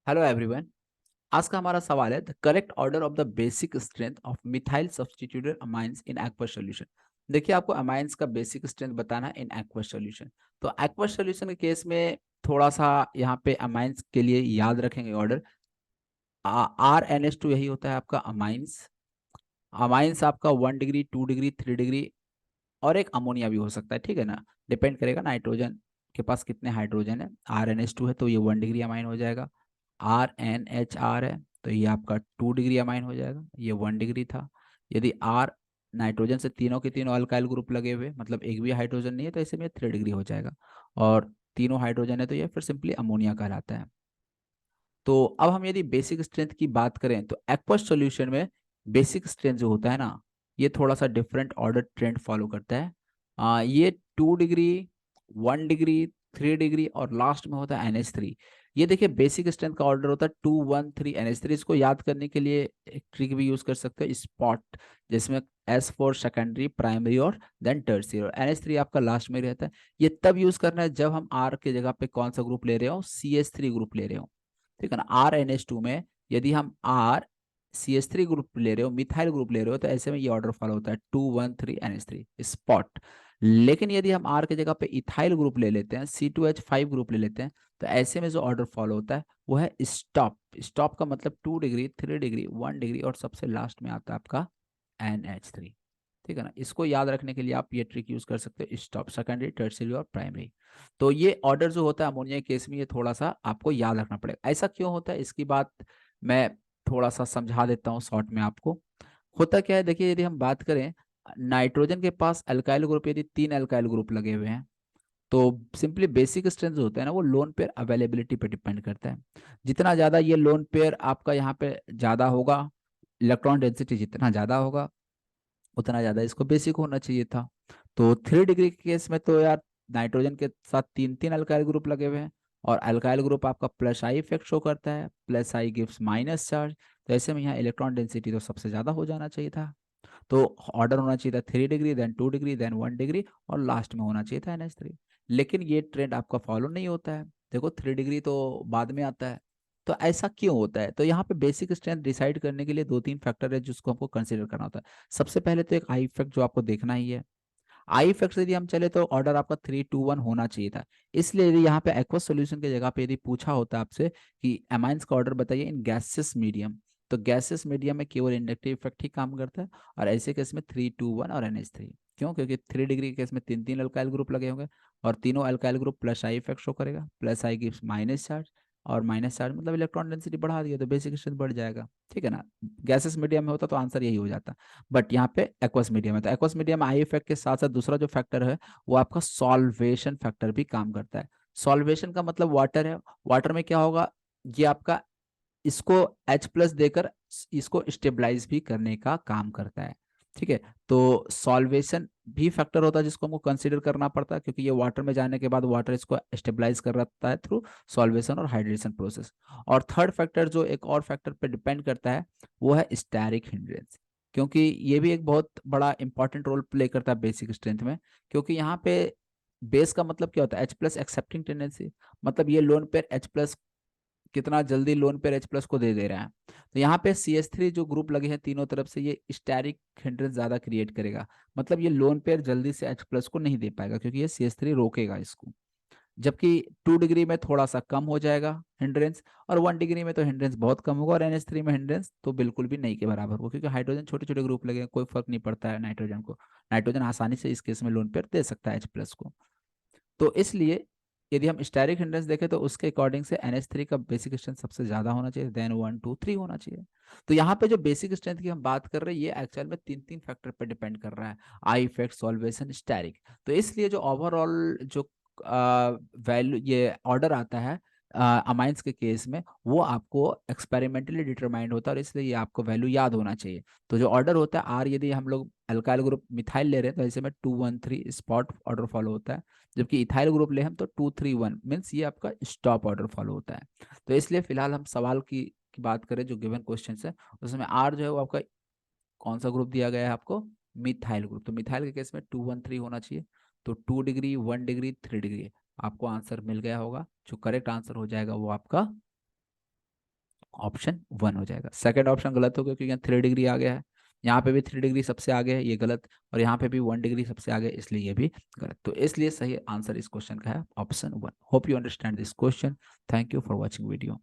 Hello everyone. आज का हमारा सवाल है the correct order of the basic strength of methyl substituted amines in aqueous solution. देखिए, आपको अमाइंस का बेसिक स्ट्रेंथ बताना है इन एक्वस सॉल्यूशन। तो एक्वस सॉल्यूशन के केस में थोड़ा सा यहाँ पे अमाइंस के लिए याद रखेंगे ऑर्डर। RnH2 यही होता है आपका अमाइंस। अमाइंस आपका 1 डिग्री, 2 डिग्री, 3 डिग्री और एक अमोनिया भी हो सकता है, ठीक है ना। डिपेंड करेगा नाइट्रोजन के पास कितने हाइड्रोजन है। RnH2 है तो ये 1 डिग्री अमाइन हो जाएगा। RnHR है तो ये आपका 2 डिग्री अमाइन हो जाएगा, ये 1 डिग्री था। यदि R नाइट्रोजन से तीनों के तीनों अल्काइल ग्रुप लगे हुए, मतलब एक भी हाइड्रोजन नहीं है, तो ऐसे में 3 डिग्री हो जाएगा। और तीनों हाइड्रोजन है तो ये फिर सिंपली अमोनिया कहलाता है। तो अब हम यदि बेसिक स्ट्रेंथ की बात करें तो एक्वस सॉल्यूशन में बेसिक स्ट्रेंथ जो होता है ना, ये थोड़ा सा डिफरेंट ऑर्डर ट्रेंड फॉलो करता है। ये 2 डिग्री, 1 डिग्री, 3 डिग्री और लास्ट में होता है NH3। ये देखिए, बेसिक स्ट्रेंथ का ऑर्डर होता है 2 1 3 NH3। इसको याद करने के लिए एक ट्रिक भी यूज कर सकते हैं, स्पॉट, जिसमें S फॉर सेकेंडरी, प्राइमरी और देन टर्शियरी, और NH3 आपका लास्ट में रहता है। ये तब यूज करना है जब हम R के जगह पे कौन सा ग्रुप ले रहे हो, CH3 ग्रुप ले रहे हो, ठीक है ना। RnH2 में यदि हम CH3 ग्रुप ले रहे हो, मिथाइल ग्रुप ले रहे हो, तो ऐसे में ये ऑर्डर फॉलो होता है 2 1 3 NH3 स्पॉट। लेकिन यदि हम R की जगह पे इथाइल ग्रुप ले लेते हैं, C2H5 ग्रुप ले लेते हैं, तो ऐसे में जो ऑर्डर फॉलो होता है वो है स्टॉप। स्टॉप का मतलब 2 डिग्री, 3 डिग्री, 1 डिग्री और सबसे लास्ट में आता है आपका NH3, ठीक है ना। इसको याद रखने के लिए आप ये ट्रिक यूज कर सकते हो, स्टॉप, सेकेंडरी, टर्शियरी और प्राइमरी। तो ये ऑर्डर जो होता है अमोनिया के केस में, ये थोड़ा सा आपको याद रखना पड़ेगा। ऐसा क्यों होता है इसकी बात मैं थोड़ा सा समझा देता हूँ शॉर्ट में आपको। होता क्या है, देखिए, यदि हम बात करें नाइट्रोजन के पास अल्काइल ग्रुप, यदि 3 अल्काइल ग्रुप लगे हुए हैं, तो सिंपली बेसिक स्ट्रेंथ जो होता है ना, वो लोन पेयर अवेलेबिलिटी पे डिपेंड करता है। जितना ज्यादा ये लोन पेयर आपका यहाँ पे ज्यादा होगा, इलेक्ट्रॉन डेंसिटी जितना ज्यादा होगा, उतना ज्यादा इसको बेसिक होना चाहिए था। तो 3 डिग्री के केस में तो यार नाइट्रोजन के साथ 3 3 अल्काइल ग्रुप लगे हुए हैं, और अल्काइल ग्रुप आपका प्लस आई इफेक्ट शो करता है, प्लस आई गिव्स माइनस चार्ज। तो ऐसे में यहाँ इलेक्ट्रॉन डेंसिटी तो सबसे ज्यादा हो जाना चाहिए था। तो ऑर्डर होना चाहिए था 3 degree, then 2 degree, then 1 degree और लास्ट में होना चाहिए था NH3। लेकिन ये ट्रेंड आपका फॉलो नहीं होता है। देखो, 3 डिग्री तो बाद में आता है। तो ऐसा क्यों होता है? तो यहाँ पे बेसिक स्ट्रेंथ डिसाइड करने के लिए 2 3 फैक्टर है जिसको हमको कंसिडर करना होता है। सबसे पहले तो एक आई इफेक्ट जो आपको देखना ही है। आई इफेक्ट से यदि हम चले तो ऑर्डर आपका 3 2 1 होना चाहिए था। इसलिए यदि यहाँ पे एक्वस सोल्यूशन की जगह पे यदि पूछा होता आपसे कि अमाइंस का ऑर्डर बताइए इन गैसेस मीडियम, तो गैसेस मीडियम में केवल इंडक्टिव इफेक्ट ही काम करता है। और ऐसे केस में 3 2 1 और NH3। क्यों? क्योंकि 3 डिग्री के केस में 3 3 अल्काइल ग्रुप लगे होंगे, और तीनों alkyl group plus I effect show करेगा, प्लस आई गिव्स माइनस चार्ज, और माइनस चार्ज मतलब इलेक्ट्रॉन डेंसिटी बढ़ा दिया तो बेसिक स्ट्रेंथ बढ़ जाएगा, ठीक है ना। गैसेस मीडियम में होता तो आंसर यही हो जाता। बट यहाँ पे एक्वस मीडियम है, तो एक्वस मीडियम आई इफेक्ट के साथ साथ दूसरा जो फैक्टर है वो आपका सॉल्वेशन फैक्टर भी काम करता है। सॉल्वेशन का मतलब वाटर है। वाटर में क्या होगा, ये आपका इसको H+ देकर इसको स्टेबलाइज भी करने का काम करता है, ठीक है। तो सॉल्वेशन भी फैक्टर होता है जिसको हमको कंसीडर करना पड़ता है, क्योंकि ये वाटर में जाने के बाद वाटर इसको स्टेबलाइज कर रहा है थ्रू सॉल्वेशन और हाइड्रेशन प्रोसेस। और थर्ड फैक्टर जो एक और फैक्टर पे डिपेंड करता है वो है स्टैरिक हिंड्रेंस, क्योंकि ये भी एक बहुत बड़ा इंपॉर्टेंट रोल प्ले करता है बेसिक स्ट्रेंथ में। क्योंकि यहाँ पे बेस का मतलब क्या होता है, H+ एक्सेप्टिंग टेंडेंसी, मतलब ये लोन पेयर H+ कितना जल्दी लोन पेयर H+ को दे रहा है। तो यहाँ पे CH3 जो ग्रुप लगे हैं तीनों तरफ से, ये स्टैरिक हिंड्रेंस ज्यादा क्रिएट करेगा। मतलब ये लोन पेयर जल्दी से H+ को नहीं दे पाएगा, क्योंकि ये CH3 रोकेगा इसको। जबकि 2 डिग्री में थोड़ा सा कम हो जाएगा हिंड्रेंस, और 1 डिग्री में तो हिंड्रेंस बहुत कम होगा, और NH3 में हिंड्रेंस तो बिल्कुल भी नहीं के बराबर होगा, क्योंकि हाइड्रोजन छोटे छोटे ग्रुप लगे हैं, कोई फर्क नहीं पड़ता है नाइट्रोजन को। नाइट्रोजन आसानी से इस केस में लोन पेयर दे सकता है H+ को। तो इसलिए यदि हम स्टेरिक हिंड्रेंस देखें तो उसके अकॉर्डिंग से NH3 का बेसिक स्ट्रेंथ सबसे ज्यादा होना चाहिए, देन 1 2 3 होना चाहिए। तो यहाँ पे जो बेसिक स्ट्रेंथ की हम बात कर रहे हैं, ये एक्चुअल में 3 3 फैक्टर पे डिपेंड कर रहा है, आई इफेक्ट, सॉल्वेशन, स्टेरिक। तो इसलिए जो ओवरऑल जो वैल्यू ये ऑर्डर आता है अमाइंस के केस में, वो आपको एक्सपेरिमेंटली डिटरमाइंड होता है, और इसलिए ये आपको वैल्यू याद होना चाहिए। तो जो ऑर्डर होता है आर, यदि हम लोग अल्काइल ग्रुप मिथाइल ले रहे हैं तो ऐसे में 2 1 3 स्पॉट ऑर्डर फॉलो होता है। जबकि इथाइल ग्रुप ले हम तो 2 3 1 मीन्स ये आपका स्टॉप ऑर्डर फॉलो होता है। तो इसलिए फिलहाल हम सवाल की बात करें जो गिवन क्वेश्चन है, उसमें आर जो है वो आपका कौन सा ग्रुप दिया गया है आपको, मिथाइल ग्रुप। तो मिथाइल के केस में 2 1 3 होना चाहिए। तो 2 डिग्री, 1 डिग्री, 3 डिग्री आपको आंसर मिल गया होगा। जो करेक्ट आंसर हो जाएगा वो आपका ऑप्शन 1 हो जाएगा। सेकंड ऑप्शन गलत हो गया क्योंकि यहाँ 3 डिग्री आ गया है, यहाँ पे भी 3 डिग्री सबसे आगे है, ये गलत, और यहाँ पे भी 1 डिग्री सबसे आगे, इसलिए ये भी गलत। तो इसलिए सही आंसर इस क्वेश्चन का है option 1। Hope you understand this question. Thank you for watching video.